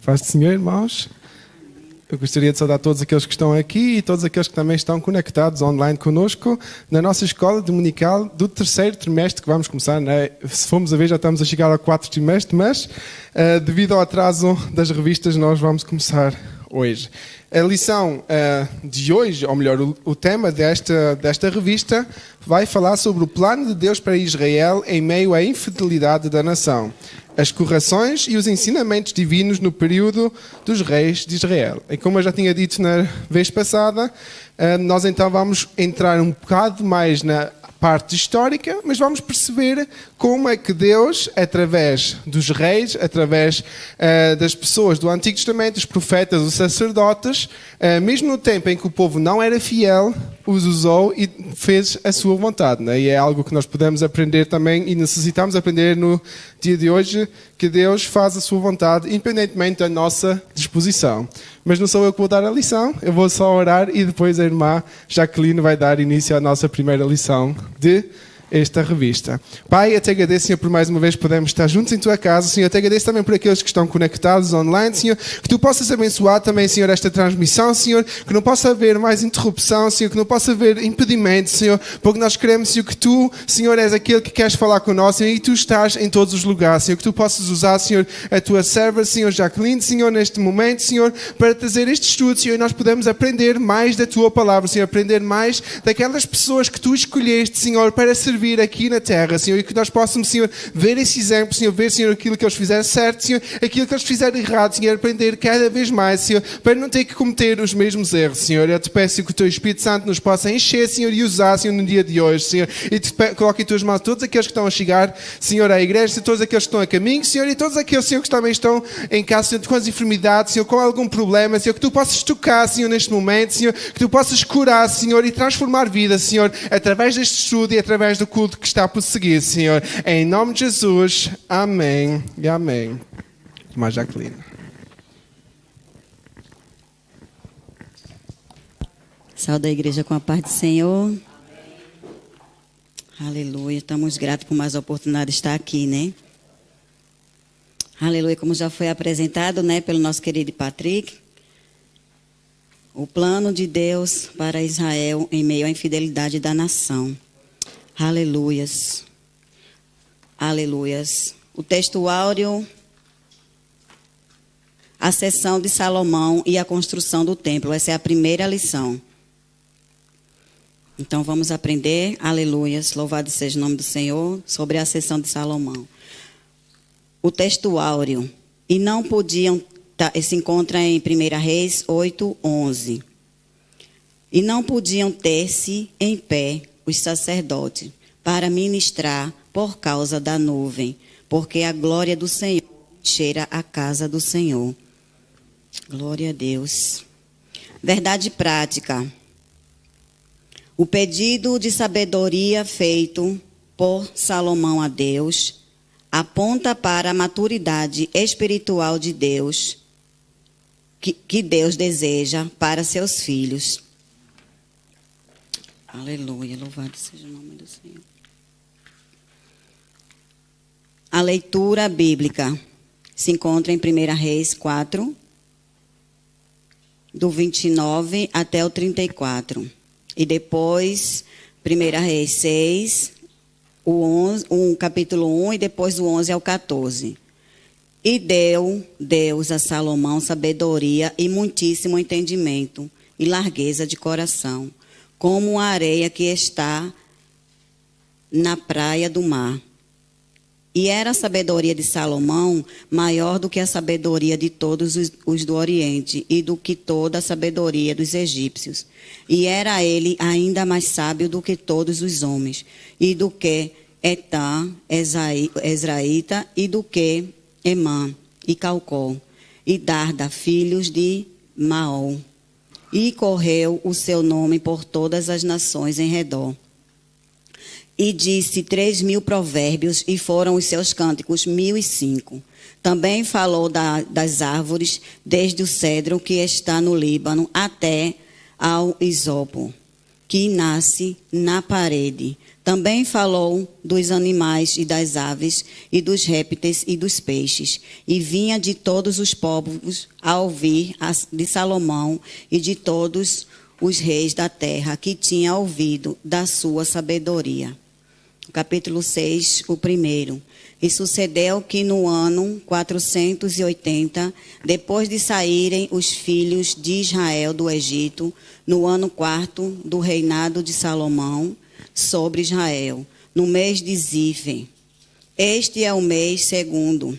Paz do Senhor, irmãos. Eu gostaria de saudar todos aqueles que estão aqui e todos aqueles que também estão conectados online conosco na nossa escola dominical do terceiro trimestre que vamos começar, né? Se formos a ver, já estamos a chegar ao quarto trimestre, mas devido ao atraso das revistas, nós vamos começar hoje. A lição de hoje, ou melhor, o tema desta revista vai falar sobre o plano de Deus para Israel em meio à infidelidade da nação, as correções e os ensinamentos divinos no período dos reis de Israel. E como eu já tinha dito na vez passada, nós então vamos entrar um bocado mais na parte histórica, mas vamos perceber como é que Deus, através dos reis, através das pessoas do Antigo Testamento, os profetas, os sacerdotes, mesmo no tempo em que o povo não era fiel, os usou e fez a sua vontade, né? E é algo que nós podemos aprender também e necessitamos aprender no dia de hoje, que Deus faz a sua vontade independentemente da nossa disposição. Mas não sou eu que vou dar a lição, eu vou só orar e depois a irmã Jacqueline vai dar início à nossa primeira lição de esta revista. Pai, eu te agradeço, Senhor, por mais uma vez podermos estar juntos em Tua casa. Senhor, eu te agradeço também por aqueles que estão conectados online, Senhor, que Tu possas abençoar também, Senhor, esta transmissão, Senhor, que não possa haver mais interrupção, Senhor, que não possa haver impedimento, Senhor, porque nós queremos, Senhor, que Tu, Senhor, és aquele que queres falar connosco, Senhor, e Tu estás em todos os lugares, Senhor, que Tu possas usar, Senhor, a Tua serva, Senhor, Jacqueline, Senhor, neste momento, Senhor, para trazer este estudo, Senhor, e nós podemos aprender mais da Tua palavra, Senhor, aprender mais daquelas pessoas que Tu escolheste, Senhor, para servir aqui na terra, Senhor, e que nós possamos, Senhor, ver esse exemplo, Senhor, ver, Senhor, aquilo que eles fizeram certo, Senhor, aquilo que eles fizeram errado, Senhor, aprender cada vez mais, Senhor, para não ter que cometer os mesmos erros, Senhor. Eu te peço que o Teu Espírito Santo nos possa encher, Senhor, e usar, Senhor, no dia de hoje, Senhor, e te coloque em Tuas mãos todos aqueles que estão a chegar, Senhor, à igreja, todos aqueles que estão a caminho, Senhor, e todos aqueles, Senhor, que também estão em casa, Senhor, com as enfermidades, Senhor, com algum problema, Senhor, que Tu possas tocar, Senhor, neste momento, Senhor, que Tu possas curar, Senhor, e transformar vidas, Senhor, através deste estudo e através do culto que está por seguir, Senhor. Em nome de Jesus. Amém e amém. Irmã Jacqueline. Saúde a igreja com a paz do Senhor. Amém. Aleluia. Estamos gratos por mais a oportunidade de estar aqui, né? Aleluia. Como já foi apresentado, né, pelo nosso querido Patrick, o plano de Deus para Israel em meio à infidelidade da nação. Aleluias. Aleluias. O texto áureo, a sessão de Salomão e a construção do templo. Essa é a primeira lição. Então vamos aprender, aleluias, louvado seja o nome do Senhor, sobre a sessão de Salomão. O texto áureo. E não podiam, se encontra em 1 Reis 8:11. E não podiam ter-se em pé os sacerdotes para ministrar por causa da nuvem, porque a glória do Senhor enchera a casa do Senhor. Glória a Deus. Verdade prática. O pedido de sabedoria feito por Salomão a Deus aponta para a maturidade espiritual de Deus, que Deus deseja para seus filhos. Aleluia, louvado seja o nome do Senhor. A leitura bíblica se encontra em 1 Reis 4, do 29 até o 34. E depois, 1 Reis 6, capítulo 1, e depois do 11 ao 14. E deu Deus a Salomão sabedoria e muitíssimo entendimento e largueza de coração, como a areia que está na praia do mar. E era a sabedoria de Salomão maior do que a sabedoria de todos os do Oriente e do que toda a sabedoria dos egípcios. E era ele ainda mais sábio do que todos os homens, e do que Etã, Ezraíta, e do que Emã e Calcol, e Darda, filhos de Maol. E correu o seu nome por todas as nações em redor. E disse 3.000 provérbios, e foram os seus cânticos 1.005. Também falou das árvores, desde o cedro que está no Líbano até ao isopo, que nasce na parede. Também falou dos animais e das aves, e dos répteis e dos peixes. E vinha de todos os povos a ouvir de Salomão e de todos os reis da terra, que tinha ouvido da sua sabedoria. Capítulo 6, o primeiro. E sucedeu que no ano 480, depois de saírem os filhos de Israel do Egito, no ano 4º do reinado de Salomão sobre Israel, no mês de Zife. Este é o mês segundo.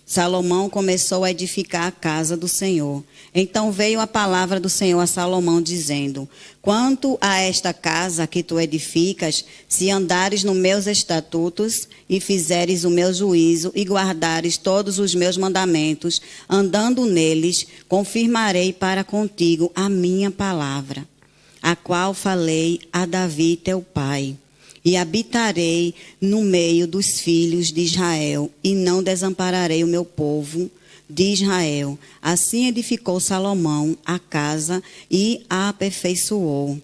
Salomão começou a edificar a casa do Senhor. Então veio a palavra do Senhor a Salomão, dizendo: quanto a esta casa que tu edificas, se andares nos meus estatutos e fizeres o meu juízo e guardares todos os meus mandamentos, andando neles, confirmarei para contigo a minha palavra, a qual falei a Davi teu pai. E habitarei no meio dos filhos de Israel, e não desampararei o meu povo de Israel. Assim edificou Salomão a casa e a aperfeiçoou.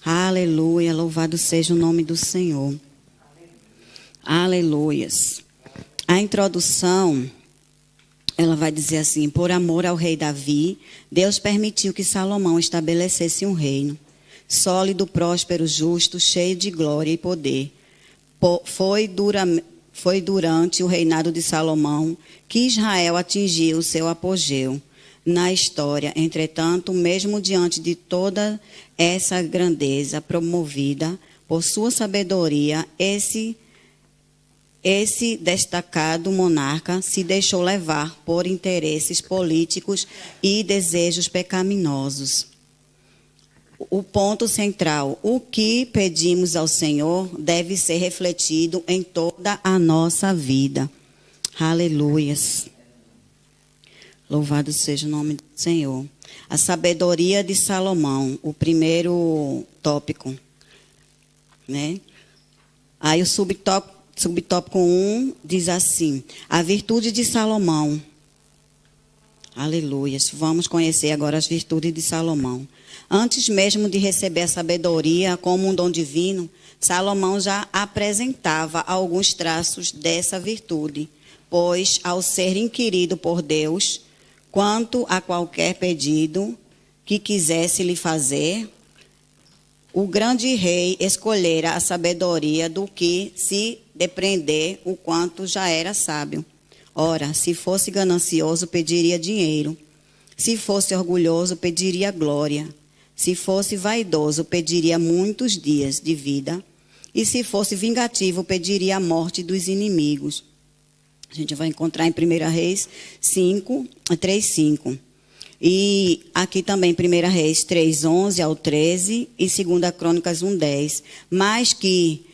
Aleluia, louvado seja o nome do Senhor. Aleluias. A introdução, ela vai dizer assim: por amor ao rei Davi, Deus permitiu que Salomão estabelecesse um reino sólido, próspero, justo, cheio de glória e poder. Foi durante o reinado de Salomão que Israel atingiu o seu apogeu na história. Entretanto, mesmo diante de toda essa grandeza promovida por sua sabedoria, esse destacado monarca se deixou levar por interesses políticos e desejos pecaminosos. O ponto central: o que pedimos ao Senhor deve ser refletido em toda a nossa vida. Aleluias. Louvado seja o nome do Senhor. A sabedoria de Salomão, o primeiro tópico, né? Aí o subtópico 1 diz assim: a virtude de Salomão. Aleluias. Vamos conhecer agora as virtudes de Salomão. Antes mesmo de receber a sabedoria como um dom divino, Salomão já apresentava alguns traços dessa virtude, pois, ao ser inquirido por Deus quanto a qualquer pedido que quisesse lhe fazer, o grande rei escolhera a sabedoria do que se depreender o quanto já era sábio. Ora, se fosse ganancioso, pediria dinheiro. Se fosse orgulhoso, pediria glória. Se fosse vaidoso, pediria muitos dias de vida. E se fosse vingativo, pediria a morte dos inimigos. A gente vai encontrar em 1 Reis 3:5. E aqui também 1 Reis 3:11 ao 13 e 2 Crônicas 1:10. Mas que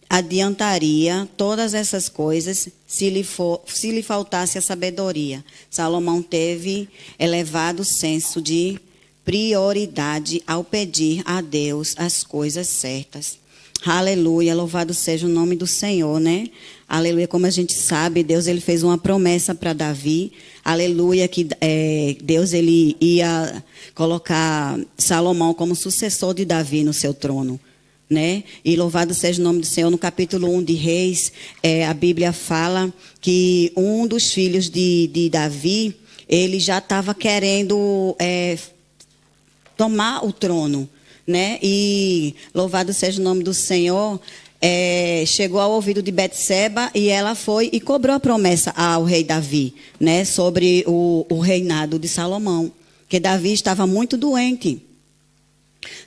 adiantaria todas essas coisas se lhe faltasse a sabedoria. Salomão teve elevado senso de prioridade ao pedir a Deus as coisas certas. Aleluia, louvado seja o nome do Senhor, né? Aleluia, como a gente sabe, Deus ele fez uma promessa para Davi. Aleluia, que Deus ele ia colocar Salomão como sucessor de Davi no seu trono, né? E louvado seja o nome do Senhor. No capítulo 1 de Reis, a Bíblia fala que um dos filhos de Davi, ele já estava querendo tomar o trono, né? E louvado seja o nome do Senhor, chegou ao ouvido de Betseba e ela foi e cobrou a promessa ao rei Davi, né? Sobre o reinado de Salomão, que Davi estava muito doente,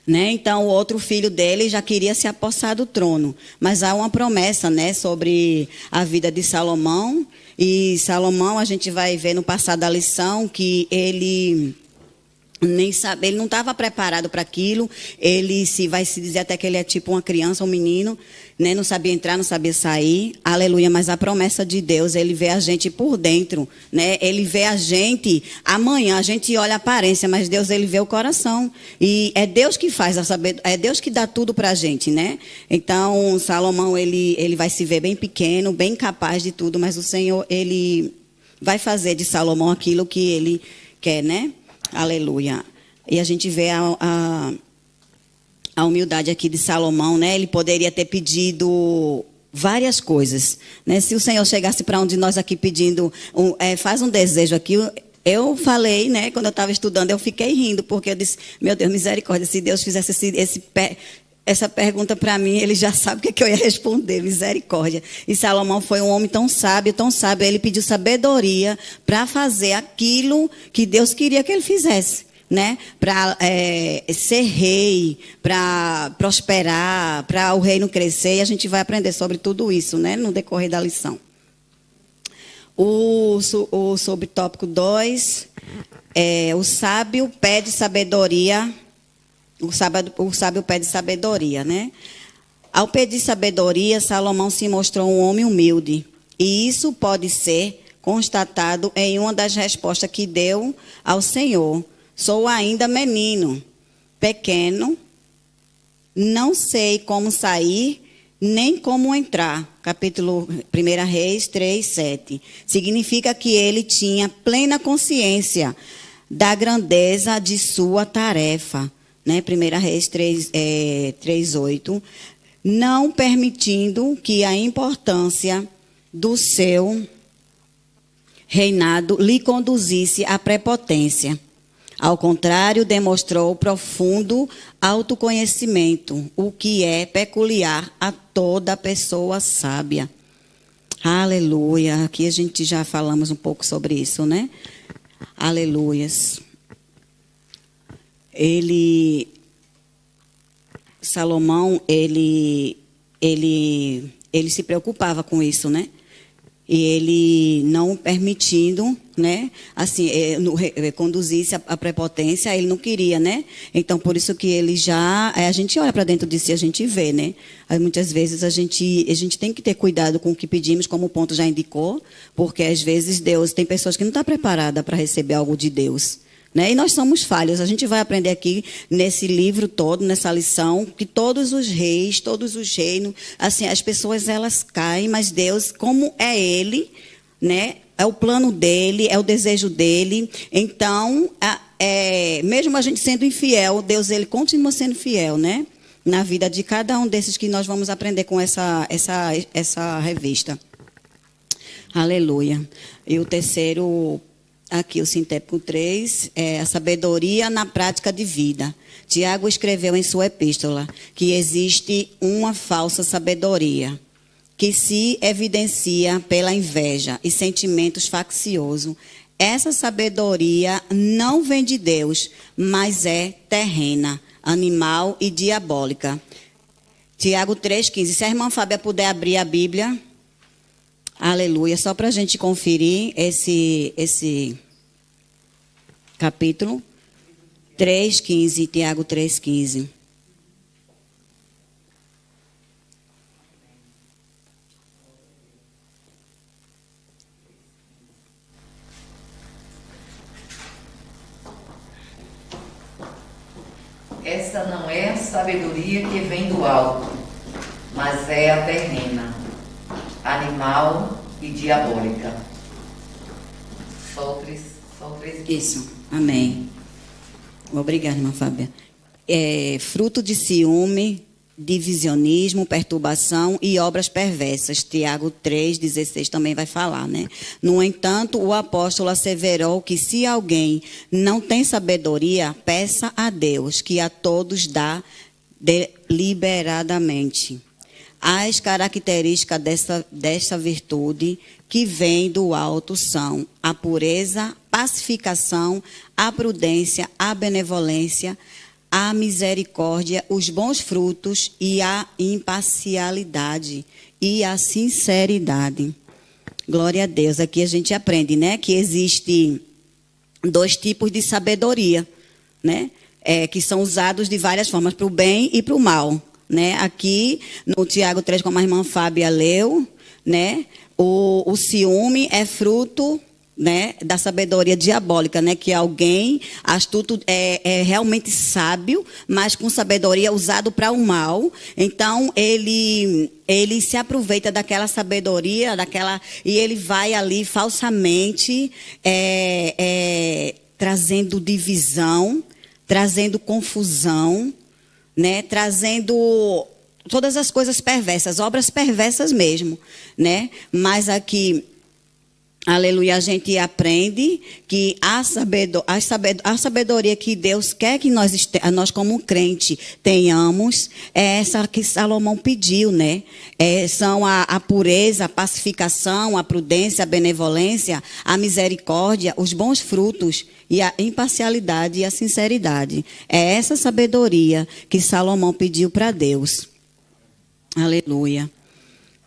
né? Então o outro filho dele já queria se apossar do trono, mas há uma promessa, né, sobre a vida de Salomão. E Salomão, a gente vai ver no passado da lição que ele nem sabe, ele não estava preparado para aquilo. Ele vai se dizer até que ele é tipo uma criança, um menino, né? Não sabia entrar, não sabia sair. Aleluia. Mas a promessa de Deus, ele vê a gente por dentro, né? Ele vê a gente amanhã. A gente olha a aparência, mas Deus ele vê o coração. E é Deus que faz a sabedoria, é Deus que dá tudo para a gente, né? Então Salomão ele vai se ver bem pequeno, bem capaz de tudo, mas o Senhor ele vai fazer de Salomão aquilo que ele quer, né? Aleluia. E a gente vê a humildade aqui de Salomão, né? Ele poderia ter pedido várias coisas, né? Se o Senhor chegasse para um de nós aqui pedindo, faz um desejo aqui, eu falei, né? Quando eu estava estudando, eu fiquei rindo, porque eu disse, meu Deus, misericórdia, se Deus fizesse essa pergunta para mim, ele já sabe o que eu ia responder, misericórdia. E Salomão foi um homem tão sábio, ele pediu sabedoria para fazer aquilo que Deus queria que ele fizesse, né? Para ser rei, para prosperar, para o reino crescer, e a gente vai aprender sobre tudo isso, né? No decorrer da lição. O subtópico 2, o sábio pede sabedoria. O sábio pede sabedoria, né? Ao pedir sabedoria, Salomão se mostrou um homem humilde. E isso pode ser constatado em uma das respostas que deu ao Senhor. Sou ainda menino, pequeno, não sei como sair, nem como entrar. Capítulo 1 Reis 3:7. Significa que ele tinha plena consciência da grandeza de sua tarefa. Né? 1 Reis 3:8. Não permitindo que a importância do seu reinado lhe conduzisse à prepotência. Ao contrário, demonstrou profundo autoconhecimento, o que é peculiar a toda pessoa sábia. Aleluia. Aqui a gente já falamos um pouco sobre isso, né? Aleluias. Salomão, ele se preocupava com isso, né? E ele não permitindo, né, assim, conduzisse a prepotência, ele não queria, né? Então, por isso que ele a gente olha para dentro de si, a gente vê, né? Aí, muitas vezes a gente tem que ter cuidado com o que pedimos, como o ponto já indicou, porque às vezes tem pessoas que não estão preparadas para receber algo de Deus. Né? E nós somos falhos. A gente vai aprender aqui nesse livro todo, nessa lição, que todos os reis, todos os reinos, assim, as pessoas elas caem, mas Deus, como é Ele, né? É o plano dele, é o desejo dele. Então, mesmo a gente sendo infiel, Deus ele continua sendo fiel, né? Na vida de cada um desses que nós vamos aprender com essa revista. Aleluia. E o terceiro. Aqui o sintético 3, a sabedoria na prática de vida. Tiago escreveu em sua epístola que existe uma falsa sabedoria que se evidencia pela inveja e sentimentos facciosos. Essa sabedoria não vem de Deus, mas é terrena, animal e diabólica. Tiago 3,15. Se a irmã Fábia puder abrir a Bíblia... Aleluia. Só para a gente conferir esse capítulo 3,15, Tiago 3,15. Essa não é a sabedoria que vem do alto, mas é a terrena, animal e diabólica. Só o três. Isso, amém. Obrigada, irmã Fábia. Fruto de ciúme, divisionismo, perturbação e obras perversas. Tiago 3,16 também vai falar, né? No entanto, o apóstolo asseverou que se alguém não tem sabedoria, peça a Deus, que a todos dá deliberadamente. As características dessa virtude que vem do alto são a pureza, pacificação, a prudência, a benevolência, a misericórdia, os bons frutos e a imparcialidade e a sinceridade. Glória a Deus. Aqui a gente aprende, né, que existe 2 tipos de sabedoria, né, que são usados de várias formas, para o bem e para o mal. Né? Aqui no Tiago 3, como a irmã Fábia leu, né? O ciúme é fruto, né, da sabedoria diabólica, né? Que alguém astuto é realmente sábio, mas com sabedoria usado para o mal. Então ele se aproveita daquela sabedoria, e ele vai ali falsamente trazendo divisão, trazendo confusão, né, trazendo todas as coisas perversas, obras perversas mesmo, né? Mas aqui, aleluia, a gente aprende que a sabedoria que Deus quer que nós como crente tenhamos é essa que Salomão pediu, né? São a pureza, a pacificação, a prudência, a benevolência, a misericórdia, os bons frutos e a imparcialidade e a sinceridade. É essa sabedoria que Salomão pediu para Deus. Aleluia.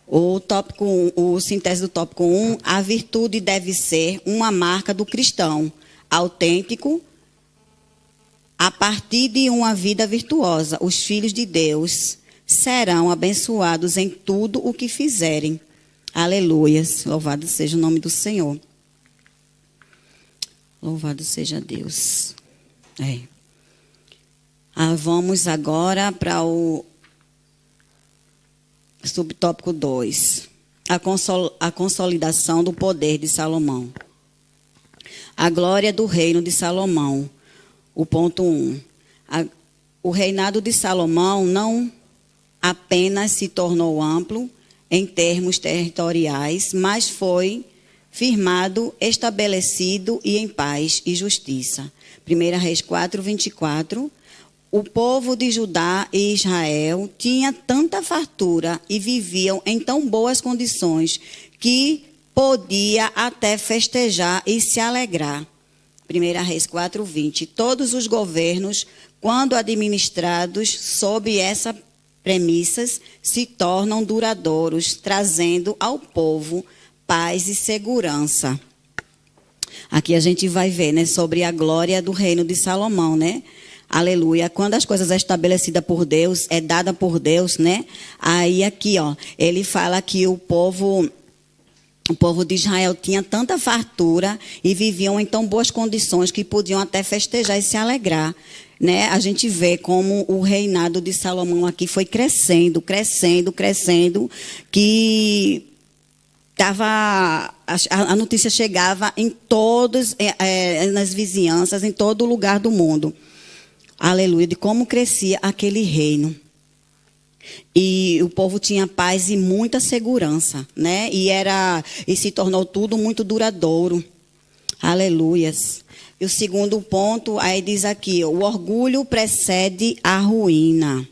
O síntese do tópico 1, a virtude deve ser uma marca do cristão, autêntico, a partir de uma vida virtuosa. Os filhos de Deus serão abençoados em tudo o que fizerem. Aleluias. Louvado seja o nome do Senhor. Louvado seja Deus. Vamos agora para o subtópico 2. A consolidação do poder de Salomão. A glória do reino de Salomão. O ponto 1. O reinado de Salomão não apenas se tornou amplo em termos territoriais, mas foi firmado, estabelecido e em paz e justiça. 1 Reis 4, 24. O povo de Judá e Israel tinha tanta fartura e viviam em tão boas condições que podia até festejar e se alegrar. 1 Reis 4, 20. Todos os governos, quando administrados sob essas premissas, se tornam duradouros, trazendo ao povo paz e segurança. Aqui a gente vai ver, né, sobre a glória do reino de Salomão, né? Aleluia. Quando as coisas é estabelecida por Deus, é dada por Deus, né? Aí aqui, ó, ele fala que o povo de Israel tinha tanta fartura e viviam em tão boas condições que podiam até festejar e se alegrar, né? A gente vê como o reinado de Salomão aqui foi crescendo, que a notícia chegava em todas, nas vizinhanças, em todo lugar do mundo. Aleluia, de como crescia aquele reino. E o povo tinha paz e muita segurança, né? E se tornou tudo muito duradouro. Aleluias. E o segundo ponto, aí diz aqui, o orgulho precede a ruína.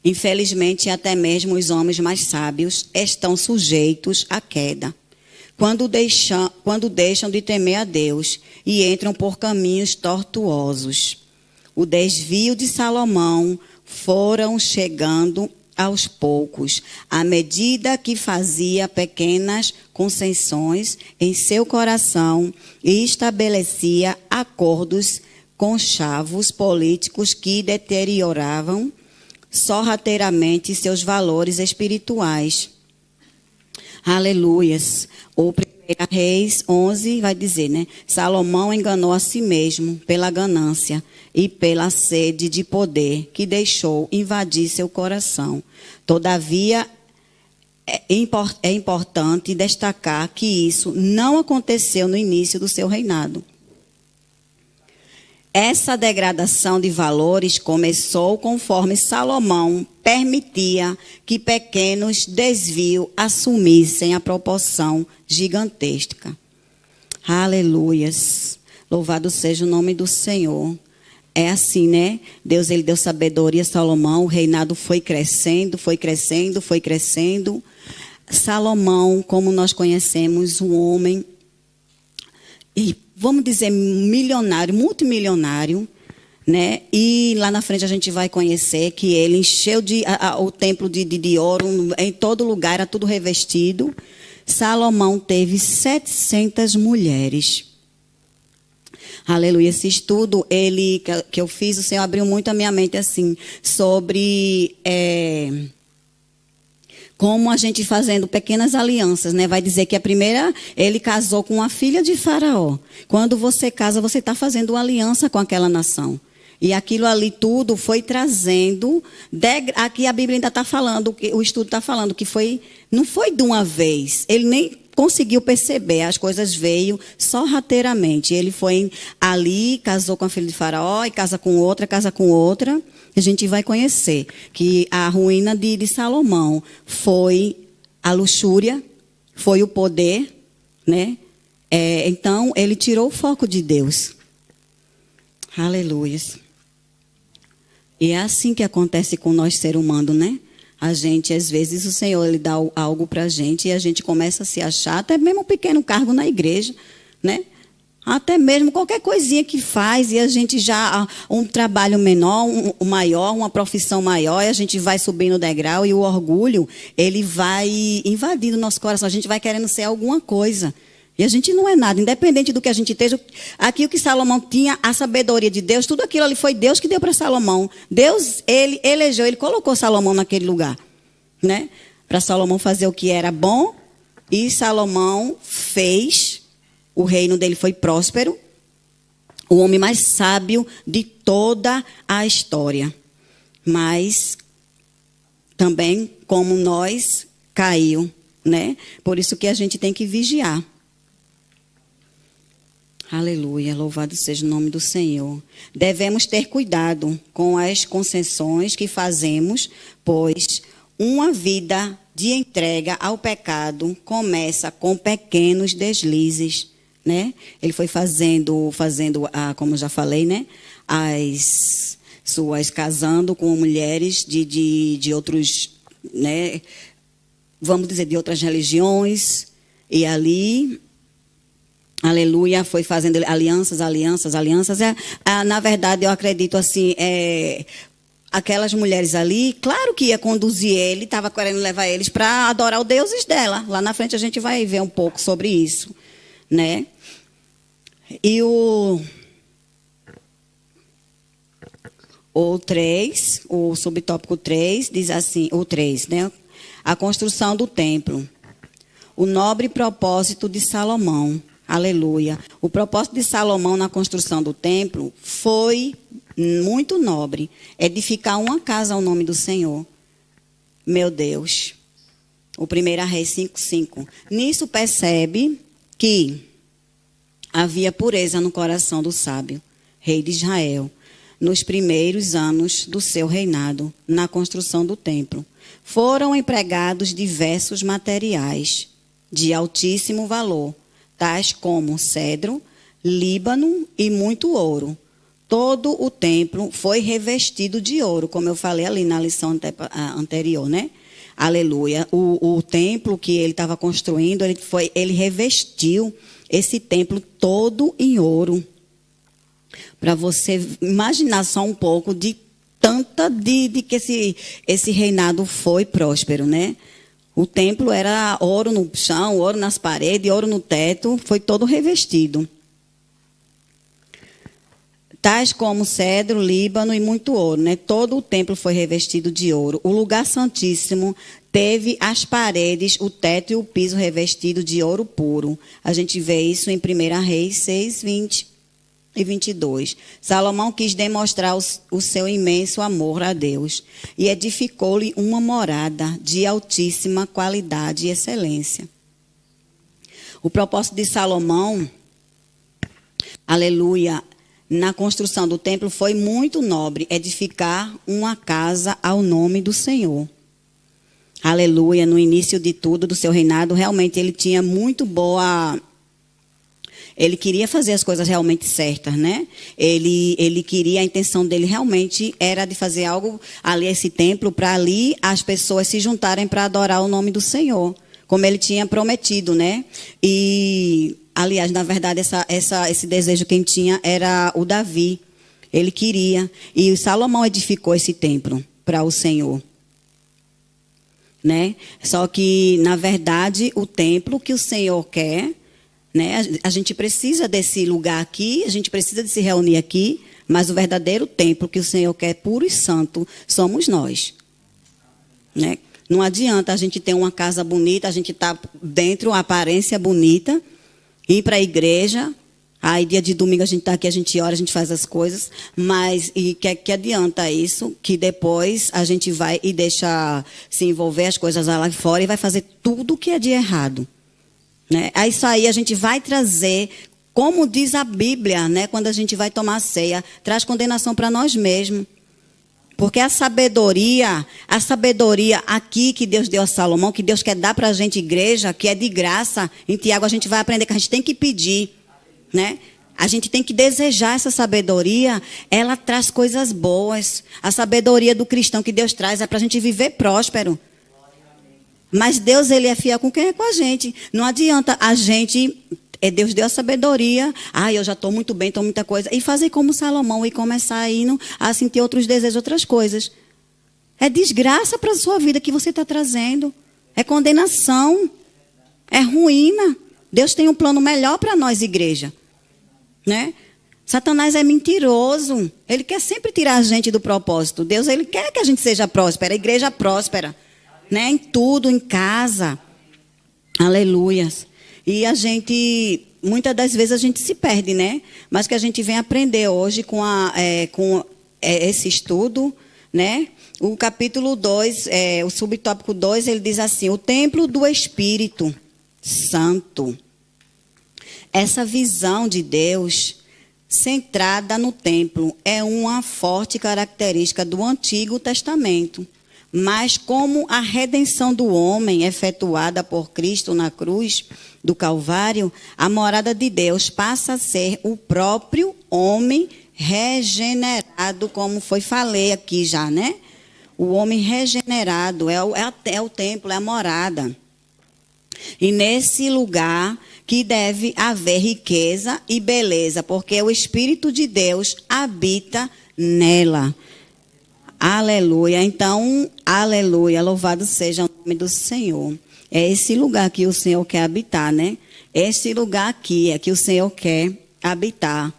Infelizmente, até mesmo os homens mais sábios estão sujeitos à queda. Quando deixam de temer a Deus e entram por caminhos tortuosos. O desvio de Salomão foram chegando aos poucos, à medida que fazia pequenas concessões em seu coração e estabelecia acordos conchavos políticos que deterioravam sorrateiramente seus valores espirituais. Aleluias. O 1 Reis 11 vai dizer, né? Salomão enganou a si mesmo pela ganância e pela sede de poder que deixou invadir seu coração. Todavia, é importante destacar que isso não aconteceu no início do seu reinado. Essa degradação de valores começou conforme Salomão permitia que pequenos desvios assumissem a proporção gigantesca. Aleluias. Louvado seja o nome do Senhor. É assim, né? Deus, ele deu sabedoria a Salomão, o reinado foi crescendo. Salomão, como nós conhecemos, um homem, e vamos dizer, milionário, multimilionário, né? E lá na frente a gente vai conhecer que ele encheu o templo de ouro, em todo lugar, era tudo revestido. Salomão teve 700 mulheres. Aleluia. Esse estudo que eu fiz, o Senhor abriu muito a minha mente assim, sobre como a gente fazendo pequenas alianças, né? Vai dizer que a primeira, ele casou com a filha de Faraó. Quando você casa, você está fazendo uma aliança com aquela nação. E aquilo ali tudo foi trazendo. Aqui a Bíblia ainda está falando, o estudo está falando que não foi de uma vez. Ele nem conseguiu perceber, as coisas veio sorrateiramente. Ele foi ali, casou com a filha de Faraó, e casa com outra. A gente vai conhecer que a ruína de Salomão foi a luxúria, foi o poder, né? Então, ele tirou o foco de Deus. Aleluias. E é assim que acontece com nós, ser humano, né? A gente, às vezes, o Senhor, Ele dá algo para a gente e a gente começa a se achar, até mesmo um pequeno cargo na igreja, né? Até mesmo qualquer coisinha que faz e a gente já, um trabalho menor, maior, uma profissão maior, e a gente vai subindo o degrau e o orgulho, ele vai invadindo o nosso coração, a gente vai querendo ser alguma coisa. E a gente não é nada, independente do que a gente esteja. Aqui o que Salomão tinha, a sabedoria de Deus, tudo aquilo ali foi Deus que deu para Salomão. Deus, ele elegeu, ele colocou Salomão naquele lugar, né? Para Salomão fazer o que era bom, e Salomão fez, o reino dele foi próspero, o homem mais sábio de toda a história. Mas também, como nós, caiu, né? Por isso que a gente tem que vigiar. Aleluia, louvado seja o nome do Senhor. Devemos ter cuidado com as concessões que fazemos, pois uma vida de entrega ao pecado começa com pequenos deslizes, né? Ele foi fazendo como já falei, né? As suas casando com mulheres de outros, né? Vamos dizer, de outras religiões, e ali, aleluia, foi fazendo alianças. Na verdade, eu acredito assim, aquelas mulheres ali, claro que ia conduzir ele, estava querendo levar eles para adorar os deuses dela. Lá na frente a gente vai ver um pouco sobre isso, né? E o 3, o subtópico 3, diz assim, o 3, né? A construção do templo. O nobre propósito de Salomão. Aleluia. O propósito de Salomão na construção do templo foi muito nobre. Edificar uma casa ao nome do Senhor. Meu Deus. O 1 Reis 5:5. Nisso percebe que havia pureza no coração do sábio, rei de Israel, nos primeiros anos do seu reinado, na construção do templo. Foram empregados diversos materiais de altíssimo valor, tais como cedro, líbano e muito ouro. Todo o templo foi revestido de ouro, como eu falei ali na lição anterior, né? Aleluia. O templo que ele estava construindo, ele revestiu esse templo todo em ouro. Para você imaginar só um pouco de que esse reinado foi próspero, né? O templo era ouro no chão, ouro nas paredes, ouro no teto, foi todo revestido. Tais como cedro, líbano e muito ouro, né? Todo o templo foi revestido de ouro. O lugar santíssimo teve as paredes, o teto e o piso revestido de ouro puro. A gente vê isso em 1 Reis 6, 20 e 22. Salomão quis demonstrar o seu imenso amor a Deus e edificou-lhe uma morada de altíssima qualidade e excelência. O propósito de Salomão, aleluia, na construção do templo foi muito nobre, edificar uma casa ao nome do Senhor. Aleluia, no início de tudo, do seu reinado, realmente ele tinha muito boa... Ele queria fazer as coisas realmente certas, né? Ele queria, a intenção dele realmente era de fazer algo ali, esse templo, para ali as pessoas se juntarem para adorar o nome do Senhor, como ele tinha prometido, né? E, aliás, na verdade, esse desejo quem tinha era o Davi. Ele queria. E Salomão edificou esse templo para o Senhor, né? Só que, na verdade, o templo que o Senhor quer... né? A gente precisa desse lugar aqui, a gente precisa de se reunir aqui, mas o verdadeiro templo que o Senhor quer puro e santo somos nós, né? Não adianta a gente ter uma casa bonita, a gente estar dentro, uma aparência bonita, ir para a igreja, aí dia de domingo a gente está aqui, a gente ora, a gente faz as coisas, mas que adianta isso, que depois a gente vai e deixa se envolver as coisas lá fora e vai fazer tudo o que é de errado. né? Isso aí a gente vai trazer, como diz a Bíblia, né? Quando a gente vai tomar ceia, traz condenação para nós mesmos. Porque a sabedoria aqui que Deus deu a Salomão, que Deus quer dar para a gente, igreja, que é de graça, em Tiago a gente vai aprender que a gente tem que pedir, né? A gente tem que desejar essa sabedoria, ela traz coisas boas. A sabedoria do cristão que Deus traz é para a gente viver próspero. Mas Deus, ele é fiel com quem é com a gente. Não adianta a gente... Deus deu a sabedoria. Eu já estou muito bem, estou muita coisa. E fazer como Salomão e começar a sentir outros desejos, outras coisas. É desgraça para a sua vida que você está trazendo. É condenação. É ruína. Deus tem um plano melhor para nós, igreja. Né? Satanás é mentiroso. Ele quer sempre tirar a gente do propósito. Deus, ele quer que a gente seja próspera. A igreja próspera. Né? Em tudo, em casa. Aleluias. E a gente, muitas das vezes a gente se perde, né? Mas que a gente vem aprender hoje com esse estudo, né? O capítulo 2, o subtópico 2, ele diz assim: o templo do Espírito Santo. Essa visão de Deus centrada no templo é uma forte característica do Antigo Testamento. Mas como a redenção do homem efetuada por Cristo na cruz do Calvário, a morada de Deus passa a ser o próprio homem regenerado, como falei aqui já, né? O homem regenerado é o templo, é a morada. E nesse lugar que deve haver riqueza e beleza, porque o Espírito de Deus habita nela. Aleluia. Então, aleluia. Louvado seja o nome do Senhor. É esse lugar que o Senhor quer habitar, né? Esse lugar aqui é que o Senhor quer habitar.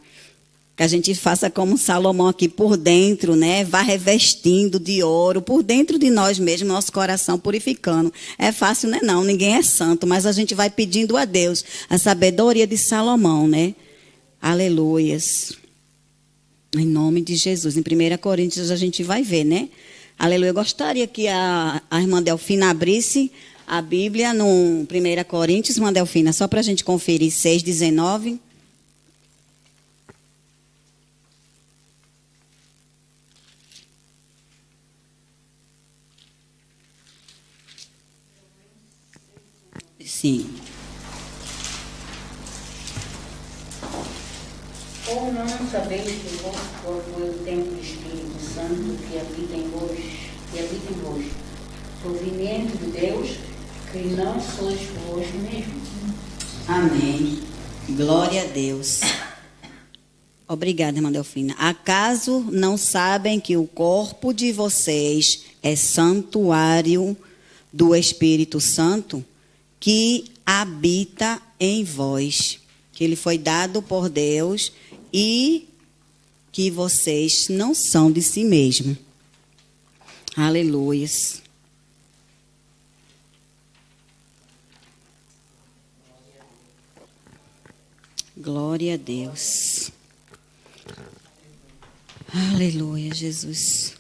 Que a gente faça como Salomão aqui por dentro, né? Vá revestindo de ouro por dentro de nós mesmos, nosso coração purificando. É fácil, né? Não, ninguém é santo, mas a gente vai pedindo a Deus a sabedoria de Salomão, né? Aleluias. Em nome de Jesus. Em 1 Coríntios a gente vai ver, né? Aleluia. Eu gostaria que a irmã Delfina abrisse a Bíblia no 1 Coríntios, irmã Delfina, só para a gente conferir 6:19. Sim. Ou não sabeis que o vosso corpo é o templo do Espírito Santo que habita em vós, proveniente de Deus, que não sois vós mesmos. Amém. Glória a Deus. Obrigada, irmã Delfina. Acaso não sabem que o corpo de vocês é santuário do Espírito Santo que habita em vós, que ele foi dado por Deus e que vocês não são de si mesmos. Aleluias. Glória a Deus. Aleluia, Jesus.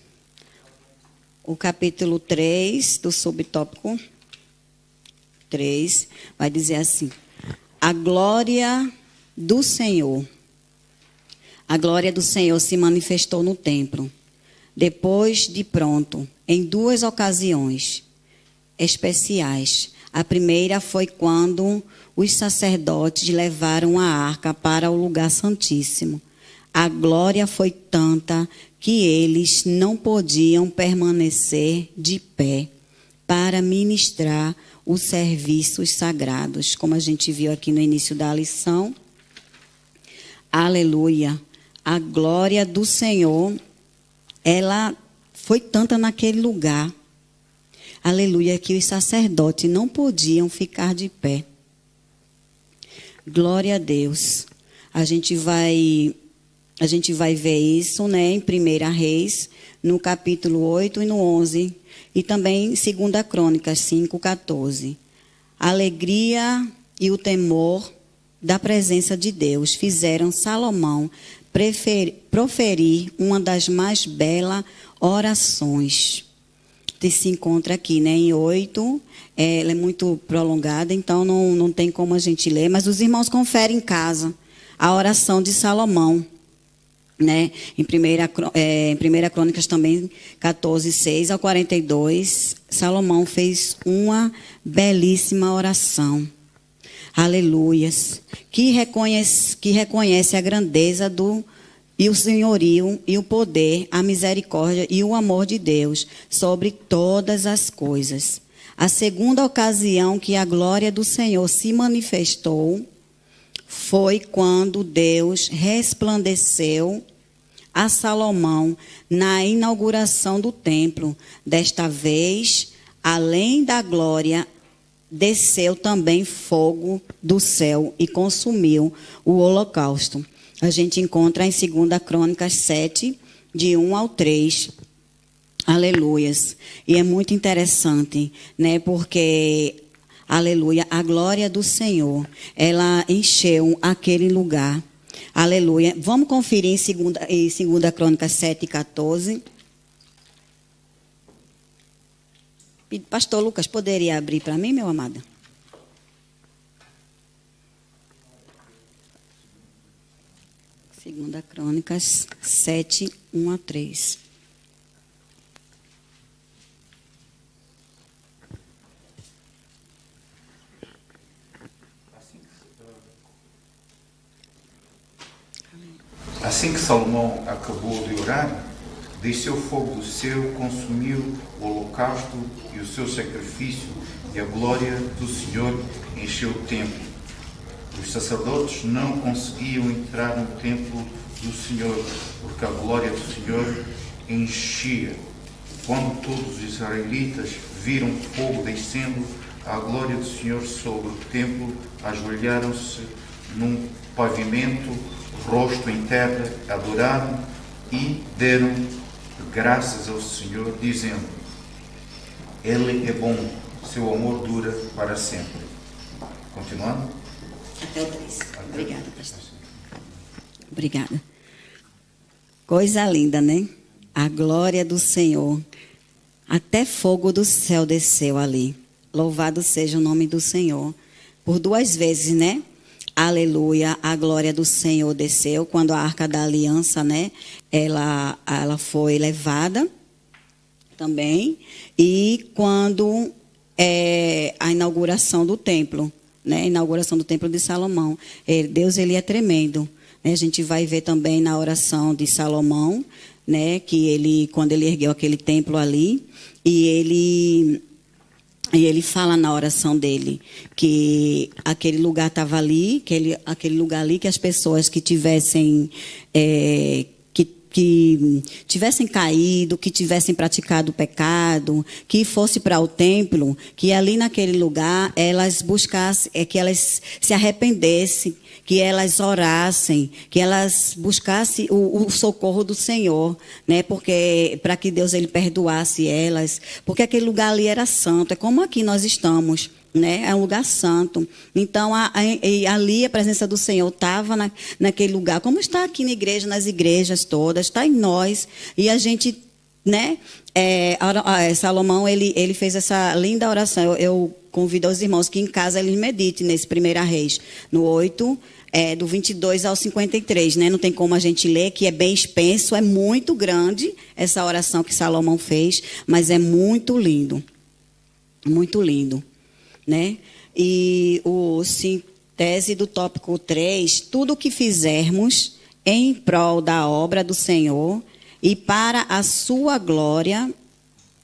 O capítulo 3 do subtópico 3 vai dizer assim: a glória do Senhor. A glória do Senhor se manifestou no templo, depois de pronto, em 2 ocasiões especiais. A primeira foi quando os sacerdotes levaram a arca para o lugar santíssimo. A glória foi tanta que eles não podiam permanecer de pé para ministrar os serviços sagrados, como a gente viu aqui no início da lição. Aleluia. A glória do Senhor, ela foi tanta naquele lugar. Aleluia, que os sacerdotes não podiam ficar de pé. Glória a Deus. A gente vai ver isso, né, em 1 Reis, no capítulo 8 e no 11, e também em 2 Crônicas 5:14. A alegria e o temor da presença de Deus fizeram Salomão proferir uma das mais belas orações. que se encontra aqui, né, em 8. Ela é muito prolongada, então não tem como a gente ler, mas os irmãos conferem em casa a oração de Salomão, né? Em 1 Crônicas também, 14:6 ao 42, Salomão fez uma belíssima oração. Aleluias. Que reconhece a grandeza e o senhorio e o poder, a misericórdia e o amor de Deus sobre todas as coisas. A segunda ocasião que a glória do Senhor se manifestou foi quando Deus resplandeceu a Salomão na inauguração do templo. Desta vez, além da glória, desceu também fogo do céu e consumiu o holocausto. A gente encontra em 2 Crônicas 7, de 1 ao 3. Aleluias. E é muito interessante, né? Porque, aleluia, a glória do Senhor, ela encheu aquele lugar. Aleluia. Vamos conferir em 2 Crônicas 7, 14. Pastor Lucas, poderia abrir para mim, meu amado? Segunda Crônicas 7, 1 a 3. Assim que Salomão acabou de orar, desceu fogo do céu, consumiu o holocausto e o seu sacrifício, e a glória do Senhor encheu o templo. Os sacerdotes não conseguiam entrar no templo do Senhor, porque a glória do Senhor enchia. Quando todos os israelitas viram fogo descendo, a glória do Senhor sobre o templo, ajoelharam-se num pavimento, rosto em terra, adoraram e deram graças ao Senhor, dizendo: Ele é bom, seu amor dura para sempre. Continuando? Até o 3. Obrigada, pastor. Obrigada. Coisa linda, né? A glória do Senhor. Até fogo do céu desceu ali. Louvado seja o nome do Senhor. Por 2 vezes, né? Aleluia, a glória do Senhor desceu quando a Arca da Aliança, né? Ela foi levada também. E quando a inauguração do templo, né? A inauguração do templo de Salomão. Deus, ele é tremendo. Né? A gente vai ver também na oração de Salomão, né? Que quando ele ergueu aquele templo ali, e ele fala na oração dele que aquele lugar estava ali, aquele lugar ali que as pessoas que tivessem que tivessem caído, que tivessem praticado pecado, que fosse para o templo, que ali naquele lugar elas buscassem, que elas se arrependessem, que elas orassem, que elas buscassem o socorro do Senhor, né? Porque para que Deus ele perdoasse elas, porque aquele lugar ali era santo, é como aqui nós estamos, né? É um lugar santo. Então ali a presença do Senhor estava naquele lugar, como está aqui na igreja, nas igrejas todas, está em nós, e a gente, né? Salomão ele fez essa linda oração. Eu convido os irmãos que em casa eles meditem nesse 1 Reis, no 8, do 22 ao 53, né? Não tem como a gente ler, que é bem extenso, é muito grande essa oração que Salomão fez, mas é muito lindo, né? E o síntese do tópico 3, tudo o que fizermos em prol da obra do Senhor e para a sua glória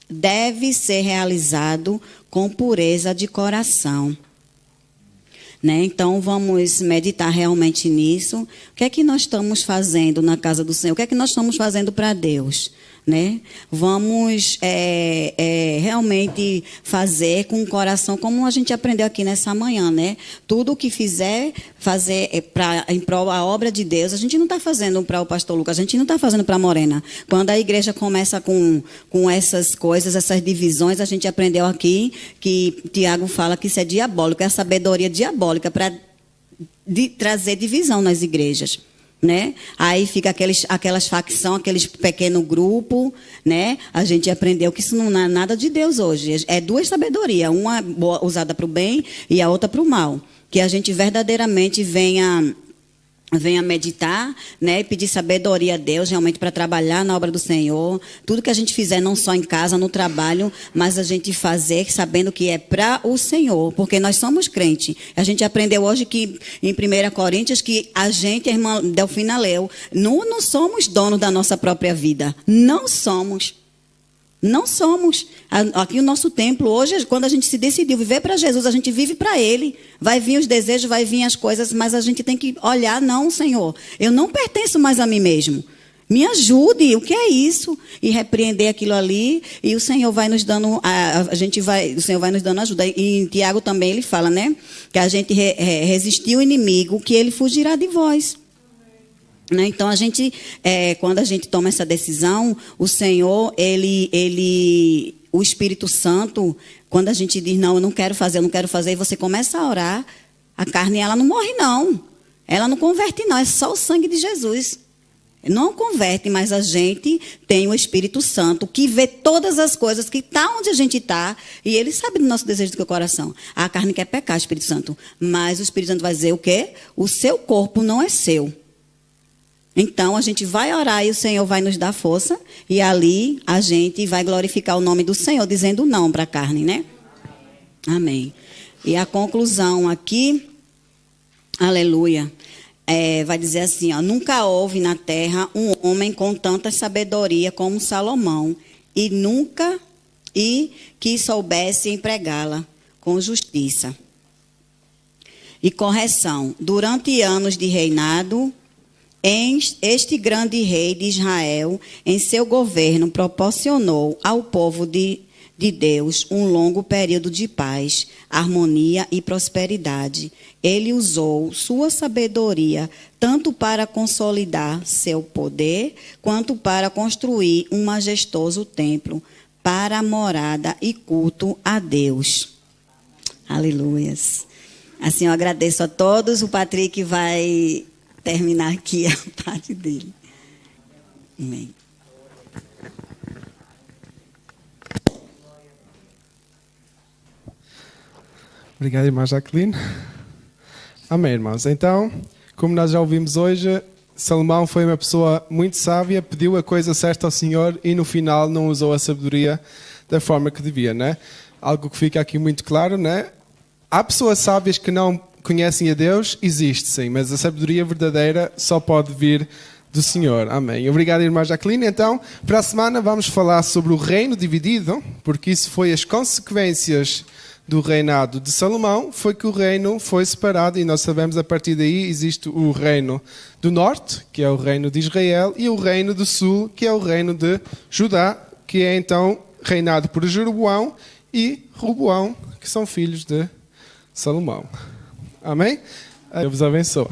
deve ser realizado com pureza de coração. Né? Então, vamos meditar realmente nisso. O que é que nós estamos fazendo na casa do Senhor? O que é que nós estamos fazendo para Deus? Né? Vamos realmente fazer com o coração, como a gente aprendeu aqui nessa manhã, né? Tudo o que fazer em prol da obra de Deus, a gente não está fazendo para o pastor Lucas, a gente não está fazendo para a Morena. Quando a igreja começa com essas coisas, essas divisões, a gente aprendeu aqui que Tiago fala que isso é diabólico, é a sabedoria diabólica para trazer divisão nas igrejas. né? Aí fica aquelas facções, aqueles pequeno grupo, né? A gente aprendeu que isso não é nada de Deus hoje. É duas sabedorias, uma usada para o bem e a outra para o mal. Que a gente verdadeiramente venha meditar, né, e pedir sabedoria a Deus realmente para trabalhar na obra do Senhor. Tudo que a gente fizer, não só em casa, no trabalho, mas a gente fazer sabendo que é para o Senhor, porque nós somos crentes. A gente aprendeu hoje que em 1 Coríntios que a gente, a irmã Delfina leu, não somos donos da nossa própria vida. Não somos. Não somos. Aqui o nosso templo, hoje, quando a gente se decidiu viver para Jesus, a gente vive para Ele. Vai vir os desejos, vai vir as coisas, mas a gente tem que olhar, não, Senhor, eu não pertenço mais a mim mesmo. Me ajude, o que é isso? E repreender aquilo ali, e o Senhor vai nos dando, o Senhor vai nos dando ajuda. E em Tiago também ele fala, né, que a gente resistir o inimigo, que ele fugirá de vós. Então, quando a gente toma essa decisão, o Senhor, o Espírito Santo, quando a gente diz, não, eu não quero fazer, e você começa a orar, a carne, ela não morre, não. Ela não converte, não. É só o sangue de Jesus. Não converte, mas a gente tem o Espírito Santo, que vê todas as coisas, que está onde a gente está, e ele sabe do nosso desejo do coração. A carne quer pecar, Espírito Santo. Mas o Espírito Santo vai dizer o quê? O seu corpo não é seu. Então, a gente vai orar e o Senhor vai nos dar força. E ali a gente vai glorificar o nome do Senhor, dizendo não para a carne, né? Amém. E a conclusão aqui, aleluia, vai dizer assim, ó, nunca houve na terra um homem com tanta sabedoria como Salomão, e que soubesse empregá-la com justiça e correção. Durante anos de reinado, este grande rei de Israel, em seu governo, proporcionou ao povo de Deus um longo período de paz, harmonia e prosperidade. Ele usou sua sabedoria tanto para consolidar seu poder, quanto para construir um majestoso templo para a morada e culto a Deus. Aleluias. Assim, eu agradeço a todos. O Patrick vai terminar aqui a parte dele. Amém. Obrigado, irmã Jacqueline. Amém, irmãos. Então, como nós já ouvimos hoje, Salomão foi uma pessoa muito sábia, pediu a coisa certa ao Senhor e no final não usou a sabedoria da forma que devia, né? Algo que fica aqui muito claro, né? Há pessoas sábias que não conhecem a Deus, existe sim, mas a sabedoria verdadeira só pode vir do Senhor. Amém. Obrigado, irmã Jacqueline. Então, para a semana vamos falar sobre o reino dividido, porque isso foi as consequências do reinado de Salomão, foi que o reino foi separado e nós sabemos a partir daí existe o reino do norte, que é o reino de Israel, e o reino do sul, que é o reino de Judá, que é então reinado por Jeroboão e Roboão, que são filhos de Salomão. Amém? Deus vos abençoe.